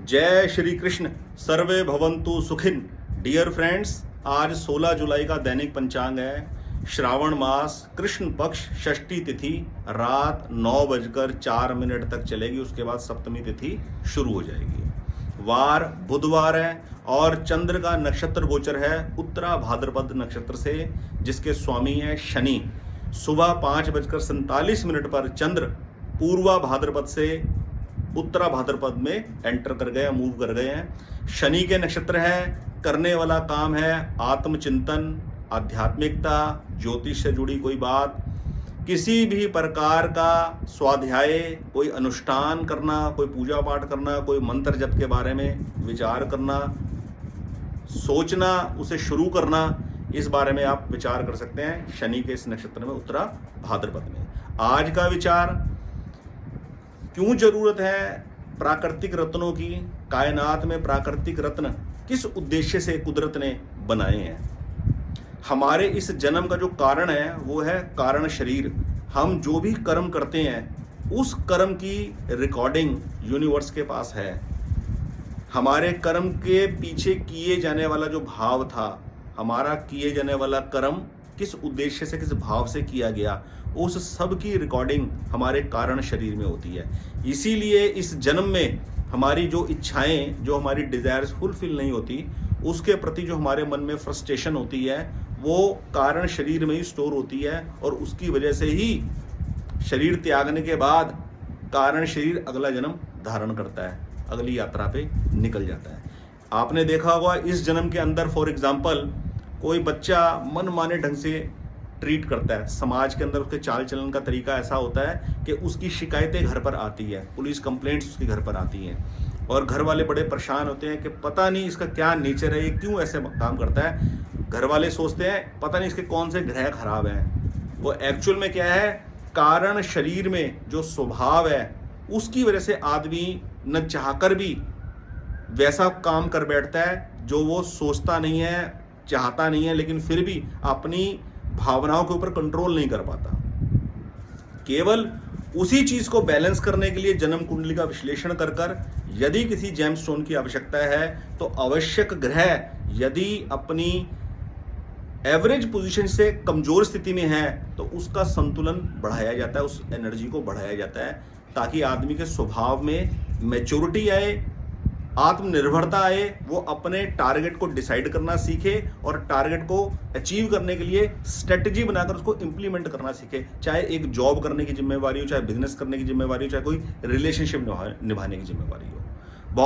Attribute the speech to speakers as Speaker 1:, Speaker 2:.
Speaker 1: जय श्री कृष्ण, सर्वे भवन्तु सुखिन। Dear friends, आज 16 जुलाई का दैनिक पंचांग है। श्रावण मास कृष्ण पक्ष षष्ठी तिथि रात 9:04 तक चलेगी। उसके बाद सप्तमी तिथि शुरू हो जाएगी। वार बुधवार है और चंद्र का नक्षत्र गोचर है उत्तरा भाद्रपद नक्षत्र से, जिसके स्वामी है शनि। सुबह 5:47 पर चंद्र पूर्वा भाद्रपद से उत्तरा भाद्रपद में एंटर कर गए, मूव कर गए हैं। शनि के नक्षत्र है, करने वाला काम है आत्मचिंतन, आध्यात्मिकता, ज्योतिष से जुड़ी कोई बात, किसी भी प्रकार का स्वाध्याय, कोई अनुष्ठान करना, कोई पूजा पाठ करना, कोई मंत्र जप के बारे में विचार करना, सोचना, उसे शुरू करना, इस बारे में आप विचार कर सकते हैं शनि के इस नक्षत्र में उत्तरा भाद्रपद में। आज का विचार, क्यों जरूरत है प्राकृतिक रत्नों की। कायनात में प्राकृतिक रत्न किस उद्देश्य से कुदरत ने बनाए हैं। हमारे इस जन्म का जो कारण है वो है कारण शरीर। हम जो भी कर्म करते हैं उस कर्म की रिकॉर्डिंग यूनिवर्स के पास है। हमारे कर्म के पीछे किए जाने वाला जो भाव था, हमारा किए जाने वाला कर्म किस उद्देश्य से, किस भाव से किया गया, उस सब की रिकॉर्डिंग हमारे कारण शरीर में होती है। इसीलिए इस जन्म में हमारी जो इच्छाएं, जो हमारी डिजायर्स फुलफिल नहीं होती, उसके प्रति जो हमारे मन में फ्रस्ट्रेशन होती है, वो कारण शरीर में ही स्टोर होती है। और उसकी वजह से ही शरीर त्यागने के बाद कारण शरीर अगला जन्म धारण करता है, अगली यात्रा पे निकल जाता है। आपने देखा होगा इस जन्म के अंदर फॉर एग्जाम्पल कोई बच्चा मनमाने ढंग से ट्रीट करता है, समाज के अंदर उसके चाल चलन का तरीका ऐसा होता है कि उसकी शिकायतें घर पर आती है, पुलिस कंप्लेंट्स उसके घर पर आती हैं और घर वाले बड़े परेशान होते हैं कि पता नहीं इसका क्या नेचर है, ये क्यों ऐसे काम करता है। घर वाले सोचते हैं पता नहीं इसके कौन से ग्रह खराब हैं। वो एक्चुअल में क्या है, कारण शरीर में जो स्वभाव है उसकी वजह से आदमी न चाहकर भी वैसा काम कर बैठता है जो वो सोचता नहीं है, चाहता नहीं है, लेकिन फिर भी अपनी भावनाओं के ऊपर कंट्रोल नहीं कर पाता। केवल उसी चीज को बैलेंस करने के लिए जन्म कुंडली का विश्लेषण कर कर यदि किसी जेमस्टोन की आवश्यकता है तो आवश्यक ग्रह यदि अपनी एवरेज पोजीशन से कमजोर स्थिति में है तो उसका संतुलन बढ़ाया जाता है, उस एनर्जी को बढ़ाया जाता है, ताकि आदमी के स्वभाव में मैच्योरिटी आए, आत्मनिर्भरता आए, वो अपने टारगेट को डिसाइड करना सीखे और टारगेट को अचीव करने के लिए स्ट्रेटजी बनाकर उसको इंप्लीमेंट करना सीखे। चाहे एक जॉब करने की जिम्मेवारी हो, चाहे बिजनेस करने की जिम्मेवारी हो, चाहे कोई रिलेशनशिप निभाने की जिम्मेवारी हो।